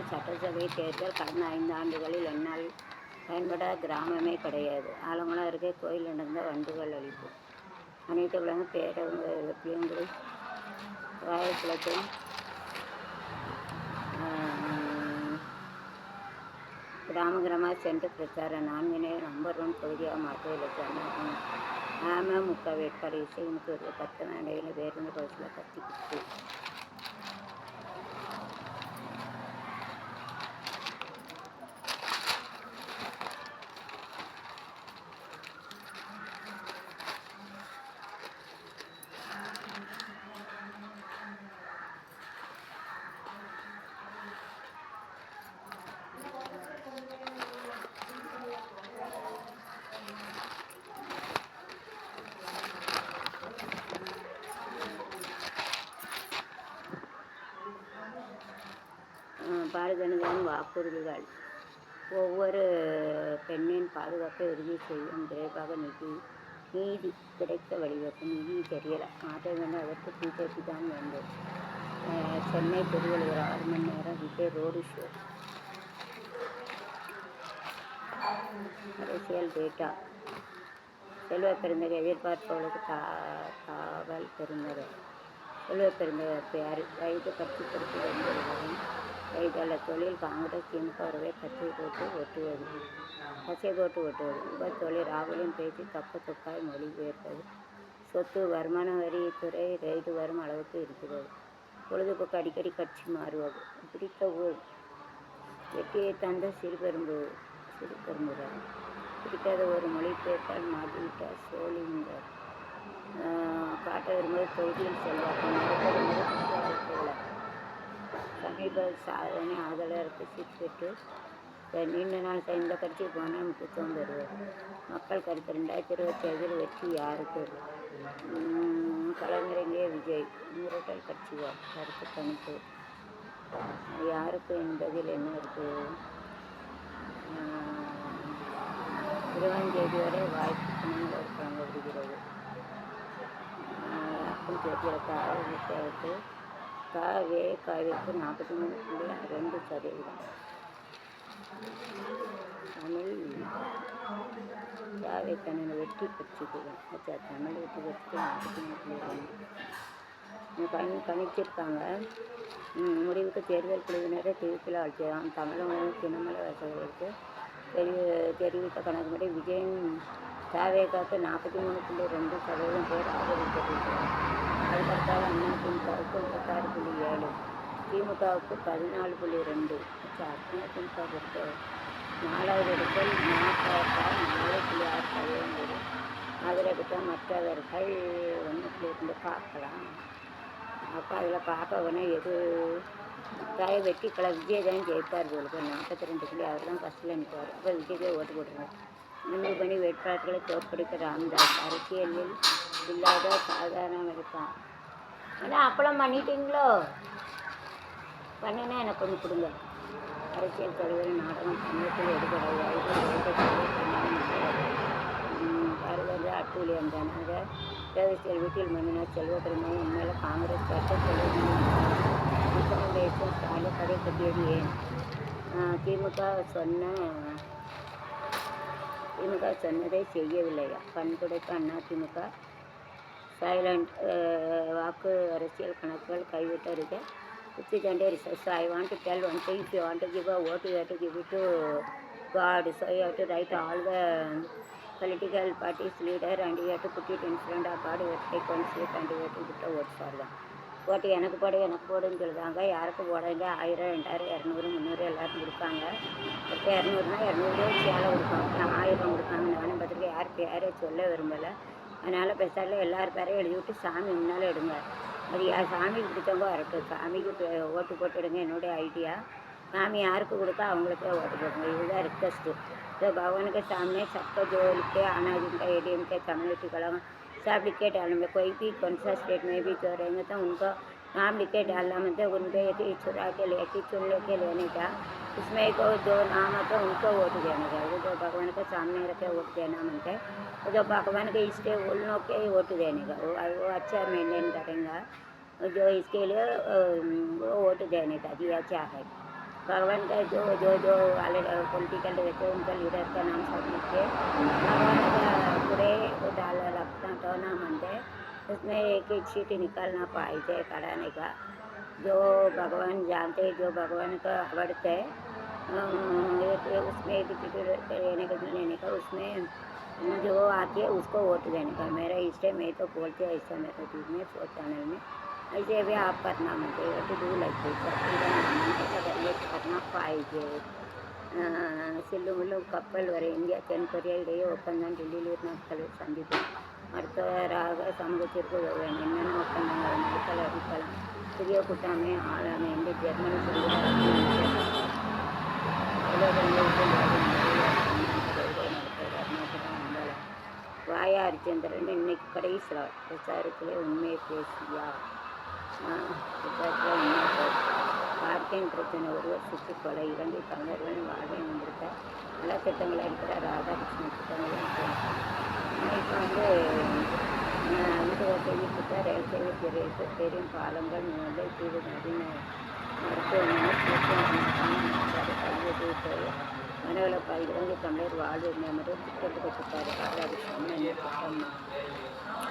சட்டசபை தேர்தல் கடந்த 5 ஆண்டுகளில் என்னால் பயன்பட கிராமமே கிடையாது. ஆலங்குளம் அருகே கோயில் நடந்த வண்டுகள் அழிப்பு. அனைத்து விலங்கு பேரவங்களும் ராயகுளத்தில் கிராமமாக சென்று பிரச்சாரம். 4 நம்பர் 1 தொகுதியாக மாற்றுவதற்கு அமமுக வேட்பாளர் இசைமுக்கு 10 மேடையில் பேருந்து பஸ்ஸில் கத்திக்கிட்டு பாரதிய ஜனதாவின் வாக்குறுதிகள். ஒவ்வொரு பெண்ணின் பாதுகாப்பை உறுதி செய்யும். விரைவாக நீதி கிடைக்க வழிவகுக்கும். நிதி தெரியலை, மாற்ற வேண்டும். அதற்கு பிஜேபி தான் வேண்டும். சென்னை திருவள்ளுவர் 6 மணி நேரம் விஜய் ரோடு ஷோ. அரசியல் டேட்டா. செல்வ பெருந்தகை எதிர்பார்ப்பவர்களுக்கு காவல் பெருந்தகை. செல்வ பெருந்தகை வயது கட்சி பொறுப்பு என்பதும் வயதல்ல. தொழில் காங்கிரஸ் திமுக உறவை பச்சை போட்டு ஓட்டுவது. தொழில் ராகுலின் பேச்சு தப்பாய் மொழிபெயர்ப்பது. சொத்து வருமான வரித்துறை ரெய்டு வரும் அளவுக்கு இருக்கிறது. பொழுதுபோக்கு அடிக்கடி கட்சி மாறுவது. பிடித்த ஊர் வெற்றியை தந்த சிறுபெரும்புதர். பிடிக்காத ஒரு மொழிபெயர்த்தால் மாட்டிவிட்டார் சோளிங்கர். காட்ட விரும்புவது தொகுதியில் செல்வாக்கம். சமீப சாதனை ஆதரவருக்கு சீட் பெற்று நீண்ட நாள் இந்த கட்சி போனால் முக்கியத்துவம் பெறுவது. மக்கள் கருத்து. 2027 வெற்றி யாருக்கு? கலைஞரங்கே விஜய். மிரட்டல் கட்சிகள் கருத்து கணிப்பு. யாருக்கு என்பதில் என்ன இருக்கு? 20ஆம் தேதி வரை வாய்ப்பு பணங்கள் வழங்கப்படுகிறது. அப்பன் தேர்தலுக்கு காவிற்கு 43.2%. தமிழ் தாவேக்கான வெற்றி பெற்றுக்கு தமிழ் வெற்றி பெற்றுக்கு 43.2 கணிச்சிருக்காங்க. முடிவுக்கு தேர்தல் குழுவினரை திருப்பில் அழைச்சிடலாம். தமிழக தினமலை வாசகர்களுக்கு தெரிவித்த கணக்குப்படி விஜயின் தாவேக்காவுக்கு 43.2% பேர் ஆதரித்திருக்கிறார். அதுக்கடுத்தாக அதிமுகவுக்கு 36.7, திமுகவுக்கு 14.2. அதிமுக பொறுத்த 4வது இடத்தில் 4.6% ஆதரவுக்கு மற்றவர்கள் 1.2 பார்க்கலாம். அப்போ அதில் பார்க்கணுன்னா எது வெற்றி விஜய் தான் ஜெயிப்பார். போலுக்கு 42 அவர் தான் ஃபஸ்ட்டில் நிற்பார். அப்போ விஜய்க்கே ஓட்டு போட்டுருவார். 3 பணி வேட்பாளர்களை தோற்கடிக்க ராம்தாஸ். அரசியலில் இல்லாத சாதாரண இருப்பான். ஆனால் அப்பளம் பண்ணிட்டீங்களோ? பண்ணினா எனக்கு ஒன்று கொடுங்க. அரசியல் தலைவர் நாடகம் சமயத்தில் எடுக்கிற வாய்ப்பு பாரதிய அட்டூழியம் தான். ஆக தேவஸ்தியல் வீட்டில் மன்னினார் செல்வ பெருமையை உண்மையில் காங்கிரஸ் கட்சி ஸ்டாலின் கதை கட்டியது ஏன்? திமுக சொன்னதை செய்யவில்லையா? பண்புடைப்பு அதிமுக சைலண்ட். வாக்கு அரசியல் கணக்குகள் கைவிட்டறிக்கை. Secondary research. So I want to tell one thing. If you want to give a vote, you have to give it to God. So you have to write all the political parties leader and you have to put it in front of God. You have to take one seat and you have to put a vote for them. ஓட்டு எனக்கு போடுன்னு சொல்லுவாங்க. யாருக்கு போடுங்க? 1000, 2000, 200, 300 எல்லாருக்கும் கொடுப்பாங்க. இப்போ 200னா 200 சேலை கொடுப்பாங்க. 1000 கொடுப்பாங்க. நானும் பார்த்துருக்கேன். யார் பேரை சொல்ல விரும்பலை. அதனால் பெருசால எல்லார் பேரையும் எழுதி விட்டு சாமி முன்னால் எடுங்க. அது சாமிக்கு பிடிச்சவங்க வரட்டும். சாமிக்கு ஓட்டு போட்டுடுங்க. என்னுடைய ஐடியா. சாமி யாருக்கு கொடுத்தா அவங்களுக்கே ஓட்டு போடுங்க. இதுதான் ரிக்வெஸ்ட்டு. तो भगवान के सामने सबको जोड़ के अनाज का ADM के कम्युनिटी कलम सब लिख के डालना में कोई भी कौन सा स्टेट में भी जो रहेंगे तो उनको नाम लिख के डालना मतलब उनके यदि चुरा के लेके चुन लेके लेने का उसमें को जो नाम आता है उनको वोट देने का। वो जो भगवान के सामने रखे वोट देना मनते वो जो भगवान के इष्ट उन लोग के वोट देने का वो अच्छा मेंटेन करेंगे जो इसके लिए वो वोट देने का दिया क्या है। भगवान का जो जो जो वाले पॉलिटिकल रहते हैं उनका लीडर का नाम सब लिख के भगवान का पूरे वो डाल रखना तो ना मनते उसमें एक एक चीट निकालना पाए कराने का जो भगवान जानते जो भगवान का आवड़ते है उसमें लेने का उसमें जो आती है उसको वोट देने का मेरा इष्ट है मैं तो बोलते हैं ऐसा मेरा टीवी में चैनल में ऐसे भी आप करना मुझे तो डू लगते करना पाइजे ಸಿಲ್ಲು ಕಪ್ಪಲ್ ವರೆ ಇಂಡಿಯಾ ತೆನ್ ಕೊರಿಯಾ ಇಡೆಯೇ ಒಪ್ಪಂದ ఢిల్లీలో ನಡ್ಕಲು ಸಂದಿತು அடுத்த ராக சமூகத்திற்கு என்னென்ன ஒப்பந்தங்கள் நடுக்கல் அடிக்கலாம் புதிய கூட்டாண்மை ஆளான இந்த ஜெர்மனி வாயா ஹரிச்சந்திரன் இன்னைக்கு கடைசியில் பிரச்சாரத்தில் உண்மையை பேசியா பார்க்கிங் பிரச்சனை ஒருவர் சுற்றுக்கொலை 2 தமிழர்களின் வாழ்வை வந்திருக்க நல்ல திட்டங்களை இருக்கிற ராதாகிருஷ்ணன் திட்டங்களும் இப்போ வீட்டு வசதி திட்ட ரயில் சேவை பெரும் பாலங்கள் முல்லை தீவு நவீன மருத்துவமனை கல்வி மனவள 2 தமிழர் வாழ்வு மேம்படும் திட்டத்துக்கு ராதாகிருஷ்ணன் திட்டம்